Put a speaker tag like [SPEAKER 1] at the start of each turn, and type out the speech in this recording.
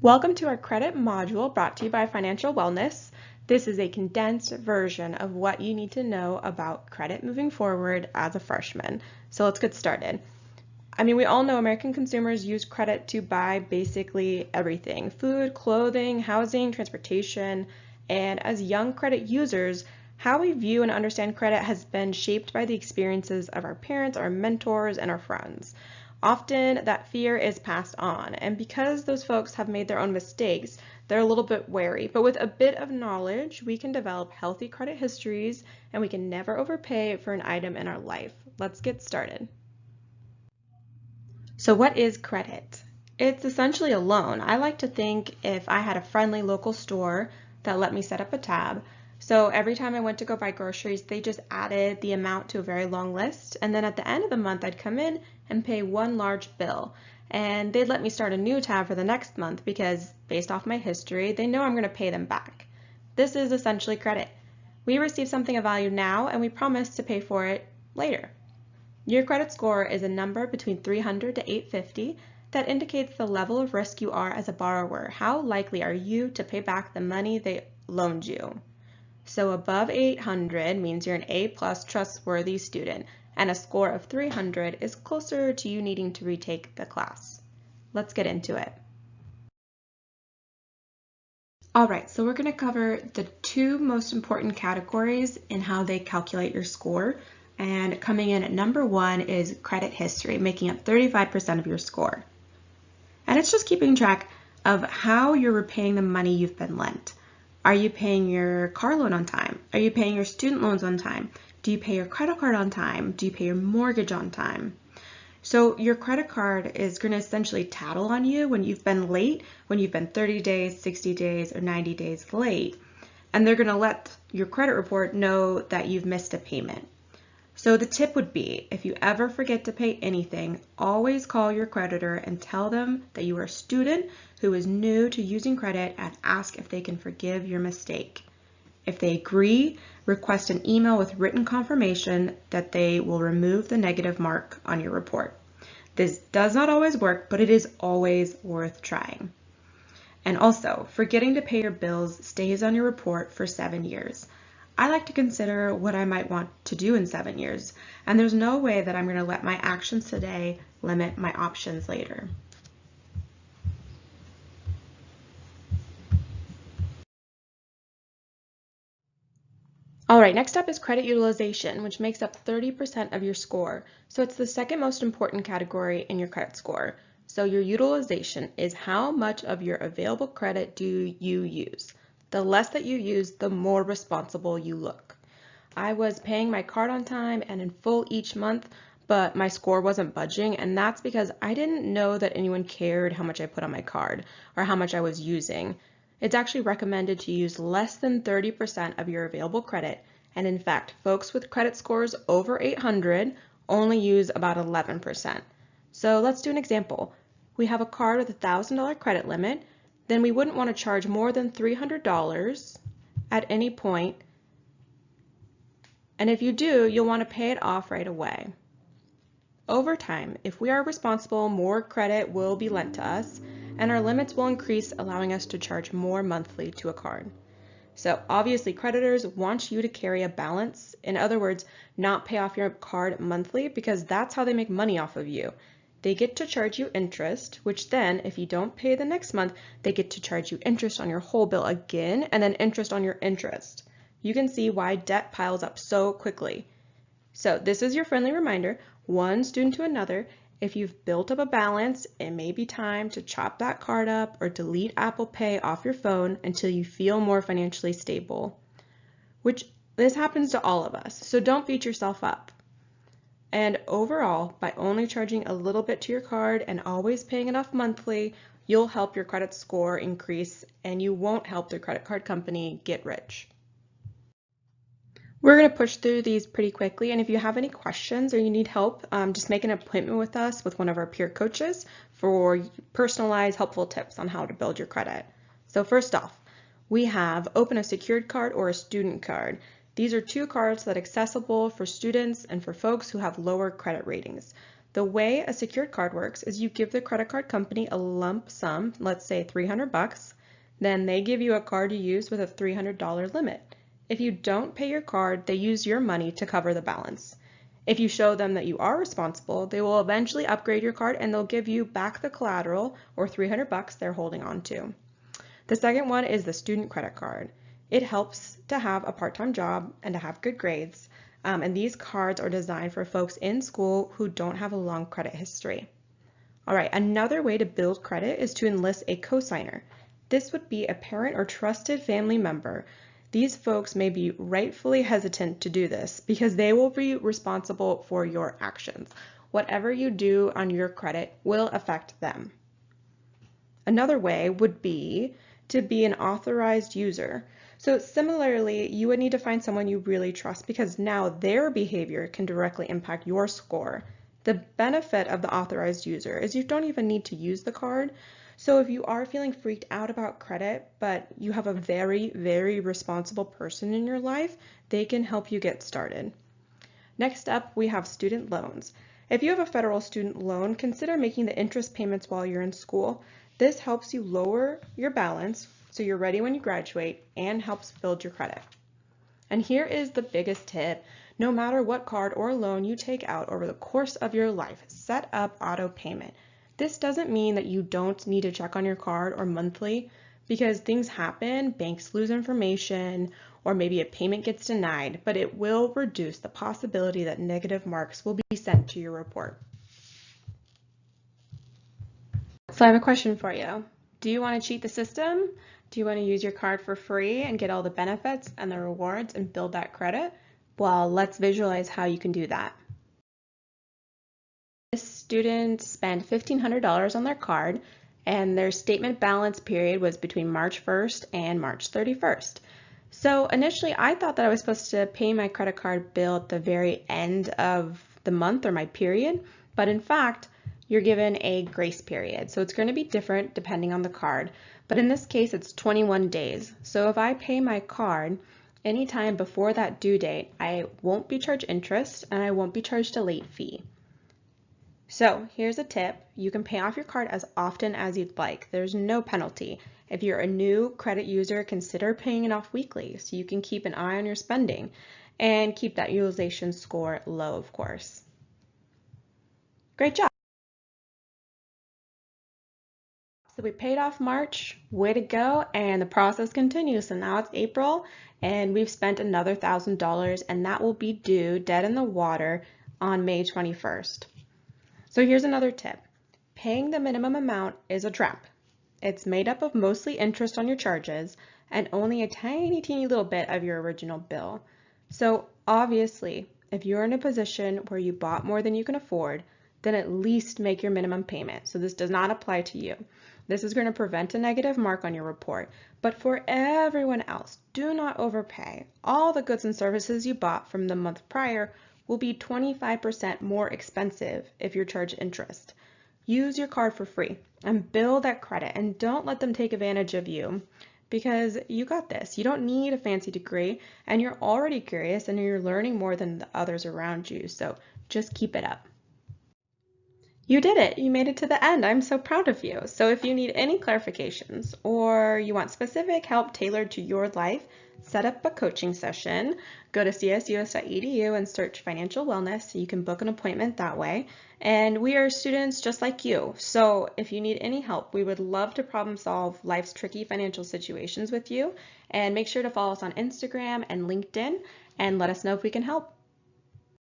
[SPEAKER 1] Welcome to our credit module brought to you by Financial Wellness. This is a condensed version of what you need to know about credit moving forward as a freshman. So let's get started. We all know American consumers use credit to buy basically everything: food, clothing, housing, transportation. And as young credit users, how we view and understand credit has been shaped by the experiences of our parents, our mentors, and our friends. Often that fear is passed on, and because those folks have made their own mistakes, they're a little bit wary. But with a bit of knowledge, we can develop healthy credit histories, and we can never overpay for an item in our life. Let's get started. So what is credit? It's essentially a loan. I like to think if I had a friendly local store that let me set up a tab. So every time I went to go buy groceries, they just added the amount to a very long list. And then at the end of the month, I'd come in and pay one large bill. And they'd let me start a new tab for the next month because based off my history, they know I'm going to pay them back. This is essentially credit. We receive something of value now and we promise to pay for it later. Your credit score is a number between 300 to 850 that indicates the level of risk you are as a borrower. How likely are you to pay back the money they loaned you? So above 800 means you're an A+ trustworthy student, and a score of 300 is closer to you needing to retake the class. Let's get into it. Alright, so we're going to cover the two most important categories in how they calculate your score. And coming in at number one is credit history, making up 35% of your score. And it's just keeping track of how you're repaying the money you've been lent. Are you paying your car loan on time? Are you paying your student loans on time? Do you pay your credit card on time? Do you pay your mortgage on time? So your credit card is going to essentially tattle on you when you've been late, when you've been 30 days, 60 days, or 90 days late. And they're going to let your credit report know that you've missed a payment. So the tip would be, if you ever forget to pay anything, always call your creditor and tell them that you are a student who is new to using credit and ask if they can forgive your mistake. If they agree, request an email with written confirmation that they will remove the negative mark on your report. This does not always work, but it is always worth trying. And also, forgetting to pay your bills stays on your report for 7 years. I like to consider what I might want to do in 7 years, and there's no way that I'm going to let my actions today limit my options later. All right, next up is credit utilization, which makes up 30% of your score. So it's the second most important category in your credit score. So your utilization is how much of your available credit do you use. The less that you use, the more responsible you look. I was paying my card on time and in full each month, but my score wasn't budging, and that's because I didn't know that anyone cared how much I put on my card or how much I was using. It's actually recommended to use less than 30% of your available credit, and in fact, folks with credit scores over 800 only use about 11%. So let's do an example. We have a card with a $1,000 credit limit, then we wouldn't want to charge more than $300 at any point. And if you do, you'll want to pay it off right away. Over time, if we are responsible, more credit will be lent to us, and our limits will increase, allowing us to charge more monthly to a card. So obviously, creditors want you to carry a balance. In other words, not pay off your card monthly, because that's how they make money off of you. They get to charge you interest, which then, if you don't pay the next month, they get to charge you interest on your whole bill again, and then interest on your interest. You can see why debt piles up so quickly. So this is your friendly reminder, one student to another. If you've built up a balance, it may be time to chop that card up or delete Apple Pay off your phone until you feel more financially stable. This happens to all of us, so don't beat yourself up. And overall, by only charging a little bit to your card and always paying it off monthly, you'll help your credit score increase and you won't help the credit card company get rich. We're going to push through these pretty quickly, and if you have any questions or you need help, just make an appointment with us with one of our peer coaches for personalized, helpful tips on how to build your credit. So first off, we have open a secured card or a student card. These are two cards that are accessible for students and for folks who have lower credit ratings. The way a secured card works is you give the credit card company a lump sum, let's say $300, then they give you a card to use with a $300 limit. If you don't pay your card, they use your money to cover the balance. If you show them that you are responsible, they will eventually upgrade your card and they'll give you back the collateral or $300 they're holding on to. The second one is the student credit card. It helps to have a part-time job and to have good grades. And these cards are designed for folks in school who don't have a long credit history. All right, another way to build credit is to enlist a cosigner. This would be a parent or trusted family member. These folks may be rightfully hesitant to do this because they will be responsible for your actions. Whatever you do on your credit will affect them. Another way would be to be an authorized user. So similarly, you would need to find someone you really trust because now their behavior can directly impact your score. The benefit of the authorized user is you don't even need to use the card. So if you are feeling freaked out about credit, but you have a very, very responsible person in your life, they can help you get started. Next up, we have student loans. If you have a federal student loan, consider making the interest payments while you're in school. This helps you lower your balance so you're ready when you graduate and helps build your credit. And here is the biggest tip. No matter what card or loan you take out over the course of your life, set up auto payment. This doesn't mean that you don't need to check on your card or monthly because things happen, banks lose information, or maybe a payment gets denied, but it will reduce the possibility that negative marks will be sent to your report. So I have a question for you. Do you want to cheat the system? Do you want to use your card for free and get all the benefits and the rewards and build that credit? Well, let's visualize how you can do that. This student spent $1,500 on their card and their statement balance period was between March 1st and March 31st. So initially I thought that I was supposed to pay my credit card bill at the very end of the month or my period, but in fact, you're given a grace period. So it's going to be different depending on the card. But in this case, it's 21 days. So if I pay my card anytime before that due date, I won't be charged interest and I won't be charged a late fee. So here's a tip. You can pay off your card as often as you'd like. There's no penalty. If you're a new credit user, consider paying it off weekly so you can keep an eye on your spending and keep that utilization score low, of course. Great job. So we paid off March, way to go, and the process continues. So now it's April and we've spent another $1,000 and that will be due dead in the water on May 21st. So here's another tip. Paying the minimum amount is a trap. It's made up of mostly interest on your charges and only a tiny, teeny little bit of your original bill. So obviously, if you're in a position where you bought more than you can afford, then at least make your minimum payment. So this does not apply to you. This is going to prevent a negative mark on your report. But for everyone else, do not overpay. All the goods and services you bought from the month prior will be 25% more expensive if you're charged interest. Use your card for free and build that credit and don't let them take advantage of you because you got this. You don't need a fancy degree and you're already curious and you're learning more than the others around you. So just keep it up. You did it. You made it to the end. I'm so proud of you. So if you need any clarifications or you want specific help tailored to your life, set up a coaching session. Go to csus.edu and search financial wellness so you can book an appointment that way. And we are students just like you. So if you need any help, we would love to problem solve life's tricky financial situations with you. And make sure to follow us on Instagram and LinkedIn and let us know if we can help.